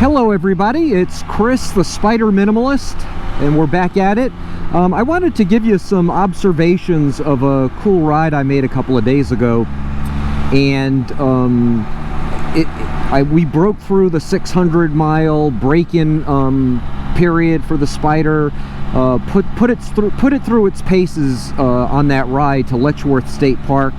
Hello everybody, it's Chris the Spyder Minimalist, and we're back at it. I wanted to give you some observations of a cool ride I made a couple of days ago, and we broke through the 600-mile break-in period for the Spyder. Put it through its paces on that ride to Letchworth State Park.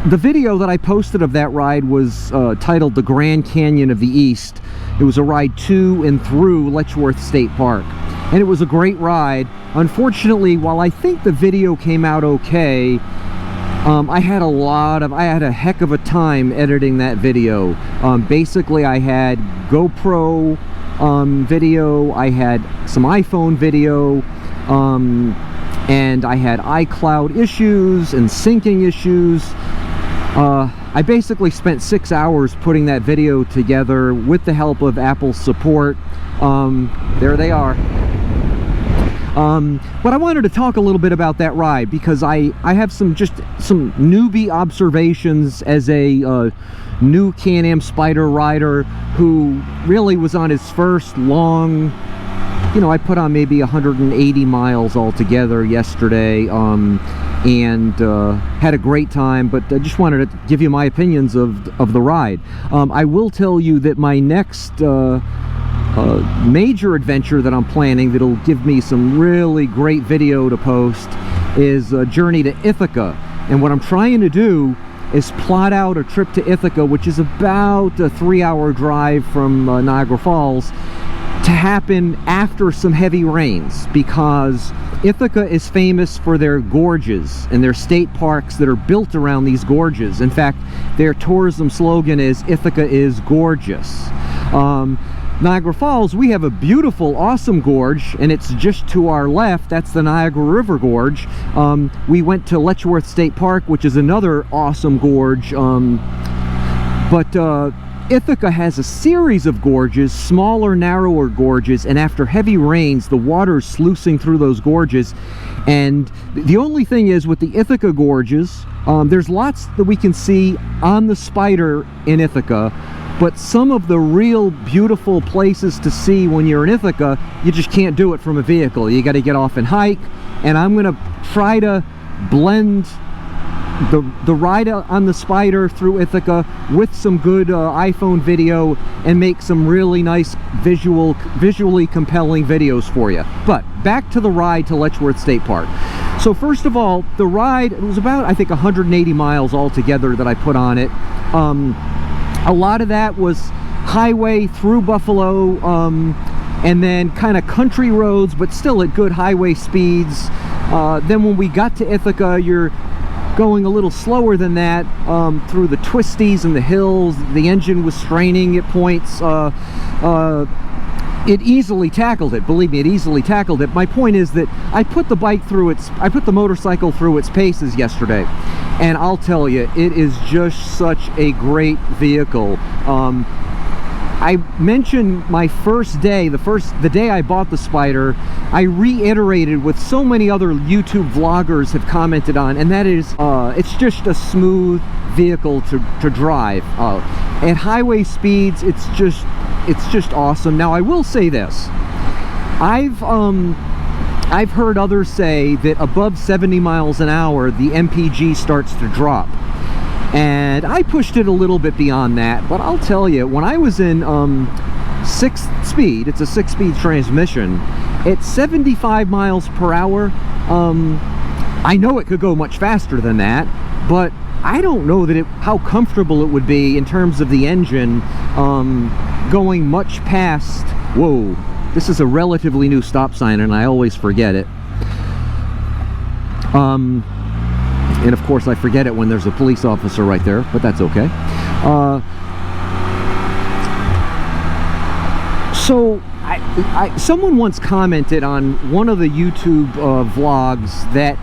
The video that I posted of that ride was titled The Grand Canyon of the East. It was a ride to and through Letchworth State Park, and it was a great ride. Unfortunately, while I think the video came out okay, I had a heck of a time editing that video. Basically, I had GoPro video, I had some iPhone video, and I had iCloud issues and syncing issues. I basically spent 6 hours putting that video together with the help of Apple's support. There they are. But I wanted to talk a little bit about that ride because I have some newbie observations as a new Can-Am Spyder rider who really was on his first long, I put on maybe 180 miles altogether yesterday, and had a great time, but I just wanted to give you my opinions of the ride. I will tell you that my next major adventure that I'm planning that'll give me some really great video to post is a journey to Ithaca. And what I'm trying to do is plot out a trip to Ithaca, which is about a 3-hour drive from Niagara Falls, to happen after some heavy rains, because Ithaca is famous for their gorges and their state parks that are built around these gorges. In fact, their tourism slogan is "Ithaca is gorgeous." Niagara Falls, we have a beautiful, awesome gorge, and it's just to our left. That's the Niagara River Gorge. We went to Letchworth State Park, which is another awesome gorge. Ithaca has a series of gorges, smaller, narrower gorges, and after heavy rains, the water's sluicing through those gorges. And the only thing is, with the Ithaca gorges, there's lots that we can see on the Spyder in Ithaca, but some of the real beautiful places to see when you're in Ithaca, you just can't do it from a vehicle. You got to get off and hike, and I'm going to try to blend the ride on the Spyder through Ithaca with some good iPhone video and make some really nice visually compelling videos for you. But back to the ride to Letchworth State Park. So first of all, the ride, it was about, I think, 180 miles altogether that I put on it. A lot of that was highway through Buffalo, and then kind of country roads, but still at good highway speeds. Then when we got to Ithaca, you're going a little slower than that, through the twisties and the hills. The engine was straining at points. It easily tackled it. Believe me, it easily tackled it. My point is that I put the motorcycle through its paces yesterday, and I'll tell you, it is just such a great vehicle. I mentioned my first day, the day I bought the Spyder, I reiterated what so many other YouTube vloggers have commented on, and that is, it's just a smooth vehicle to drive. At highway speeds, it's just awesome. Now, I will say this. I've heard others say that above 70 miles an hour, the MPG starts to drop. And I pushed it a little bit beyond that, but I'll tell you, when I was in 6th speed, it's a 6-speed transmission, at 75 miles per hour, I know it could go much faster than that, but I don't know that how comfortable it would be in terms of the engine going much past. Whoa, this is a relatively new stop sign, and I always forget it. And of course I forget it when there's a police officer right there, but that's okay. So someone once commented on one of the YouTube vlogs that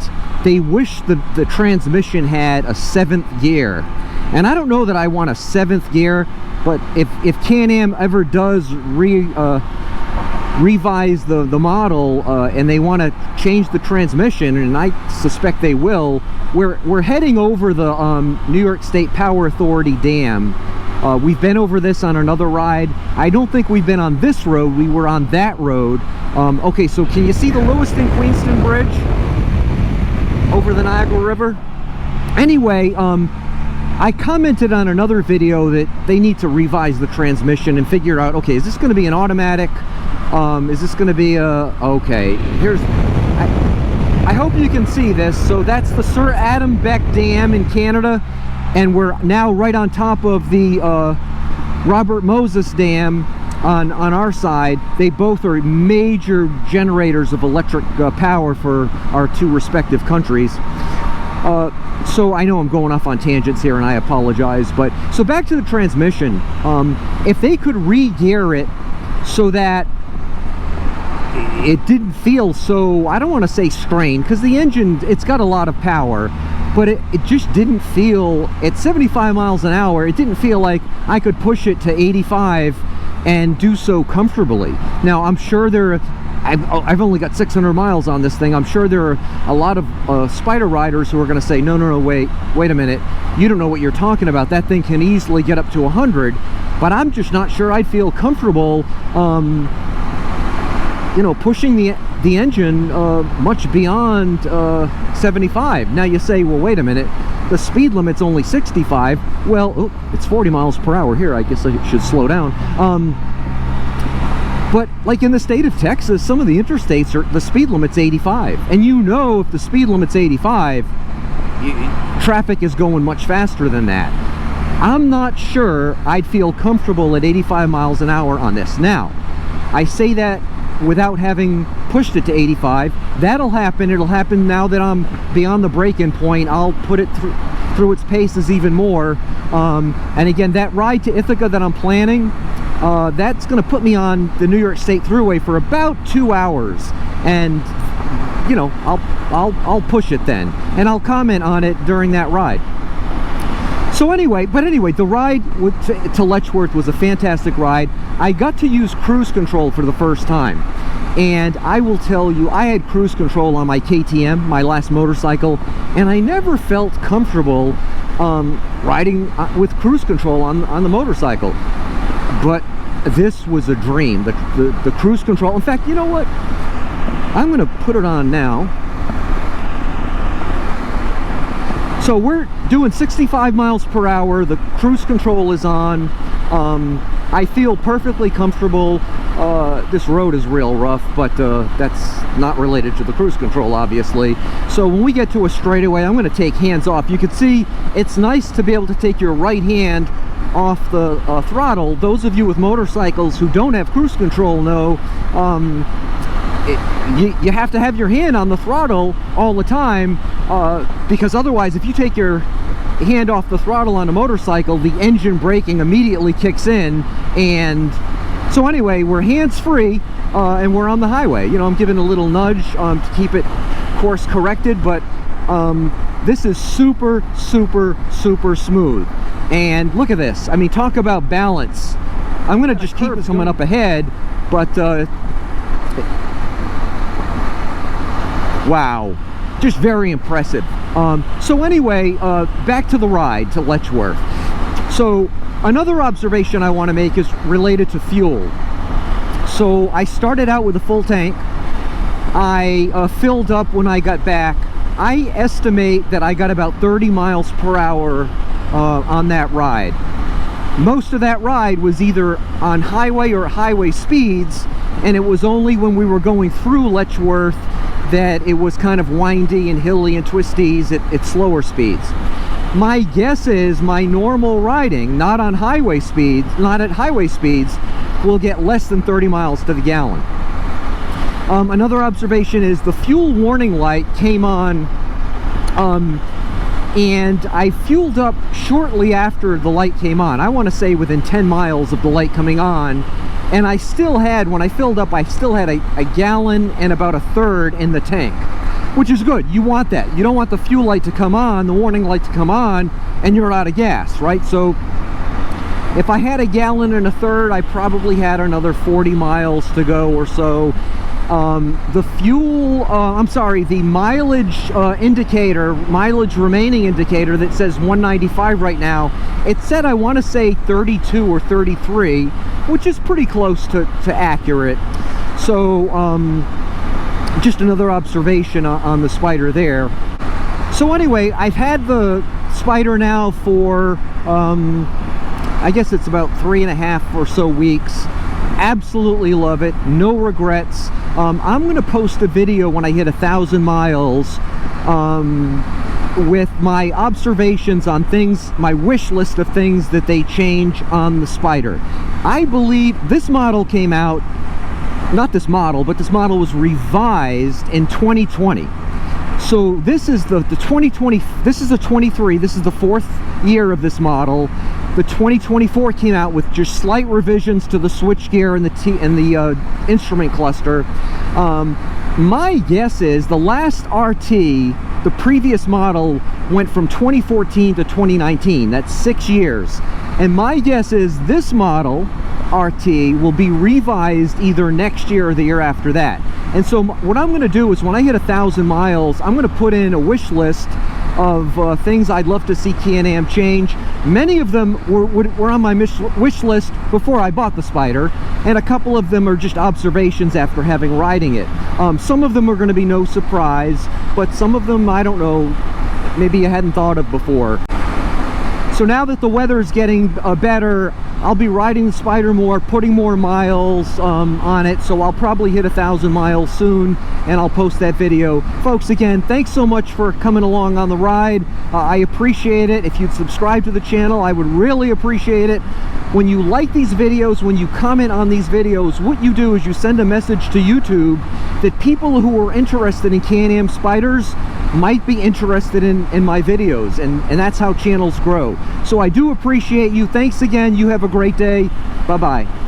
they wish the transmission had a 7th gear. And I don't know that I want a 7th gear, but if Can-Am ever does revise the model and they want to change the transmission, and I suspect they will, we're heading over the New York State Power Authority dam We've been over this on another ride. I don't think we've been on this road. We were on that road. Okay, so can you see the Lewiston-Queenston Bridge over the Niagara River? Anyway, I commented on another video that they need to revise the transmission and figure out, okay, is this going to be an automatic? Is this going to be a... Okay, here's... I hope you can see this. So that's the Sir Adam Beck Dam in Canada, and we're now right on top of the Robert Moses Dam on our side. They both are major generators of electric power for our two respective countries. So I know I'm going off on tangents here, and I apologize, but so back to the transmission. If they could re-gear it so that it didn't feel so, I don't want to say strained, because the engine, it's got a lot of power, but it just didn't feel, at 75 miles an hour, it didn't feel like I could push it to 85 and do so comfortably. Now, I'm sure I've only got 600 miles on this thing. I'm sure there are a lot of Spyder riders who are going to say, no, wait a minute. You don't know what you're talking about. That thing can easily get up to 100. But I'm just not sure I'd feel comfortable, you know, pushing the engine much beyond 75. Now you say, well, wait a minute. The speed limit's only 65. Well, oh, it's 40 miles per hour here. I guess I should slow down. But like in the state of Texas, some of the interstates the speed limit's 85, and you know, if the speed limit's 85, traffic is going much faster than that. I'm not sure I'd feel comfortable at 85 miles an hour on this. Now, I say that without having pushed it to 85. That'll happen. It'll happen now that I'm beyond the break-in point. I'll put it through its paces even more. And again, that ride to Ithaca that I'm planning, that's going to put me on the New York State Thruway for about 2 hours, and you know, I'll push it then, and I'll comment on it during that ride. So anyway, the ride to Letchworth was a fantastic ride. I got to use cruise control for the first time, and I will tell you, I had cruise control on my KTM, my last motorcycle, and I never felt comfortable riding with cruise control on the motorcycle. But this was a dream. The cruise control. In fact, you know what? I'm going to put it on now. So we're doing 65 miles per hour. The cruise control is on. I feel perfectly comfortable. This road is real rough, but that's not related to the cruise control, obviously. So when we get to a straightaway, I'm going to take hands off. You can see it's nice to be able to take your right hand off the throttle. Those of you with motorcycles who don't have cruise control know you have to have your hand on the throttle all the time, because otherwise, if you take your hand off the throttle on a motorcycle, the engine braking immediately kicks in. And so anyway, we're hands-free, and we're on the highway. You know, I'm giving a little nudge to keep it course corrected, but this is super smooth. And look at this. I mean, talk about balance. I'm going to just keep this coming up ahead, but wow, just very impressive. So anyway, back to the ride to Letchworth. So another observation I want to make is related to fuel. So I started out with a full tank. I filled up when I got back. I estimate that I got about 30 miles per hour on that ride. Most of that ride was either on highway or highway speeds, and it was only when we were going through Letchworth that it was kind of windy and hilly and twisties at slower speeds. My guess is my normal riding, not on highway speeds, not at highway speeds, will get less than 30 miles to the gallon. Another observation is the fuel warning light came on, and I fueled up shortly after the light came on. I want to say within 10 miles of the light coming on, and I still had, when I filled up, I still had a gallon and about a third in the tank, which is good. You want that. You don't want the fuel light to come on, the warning light to come on, and you're out of gas, right? So If I had 1.3 gallons, I probably had another 40 miles to go or so. The fuel, the mileage indicator, mileage remaining indicator that says 195 right now, it said, I want to say 32 or 33, which is pretty close to accurate. So just another observation on the Spyder there. So anyway, I've had the Spyder now for I guess it's about 3.5 or so weeks. Absolutely love it, no regrets. I'm going to post a video when I hit 1,000 miles with my observations on things, my wish list of things that they change on the Spyder. I believe this model came out, not this model, but this model was revised in 2020. So this is the 2020, this is the 23, this is the 4th year of this model. The 2024 came out with just slight revisions to the switchgear and the instrument cluster. My guess is the last RT, the previous model, went from 2014 to 2019. That's 6 years. And my guess is this model, RT, will be revised either next year or the year after that. And so what I'm going to do is when I hit 1,000 miles, I'm going to put in a wish list of things I'd love to see Can-Am change. Many of them were on my wish list before I bought the Spyder, and a couple of them are just observations after having riding it. Some of them are going to be no surprise, but some of them, I don't know, maybe I hadn't thought of before. So now that the weather is getting better, I'll be riding the Spyder more, putting more miles on it, so I'll probably hit 1,000 miles soon, and I'll post that video. Folks, again, thanks so much for coming along on the ride. I appreciate it. If you'd subscribe to the channel, I would really appreciate it. When you like these videos, when you comment on these videos, what you do is you send a message to YouTube that people who are interested in Can-Am Spyders might be interested in my videos, and that's how channels grow. So I do appreciate you. Thanks again. You have a great day. Bye-bye.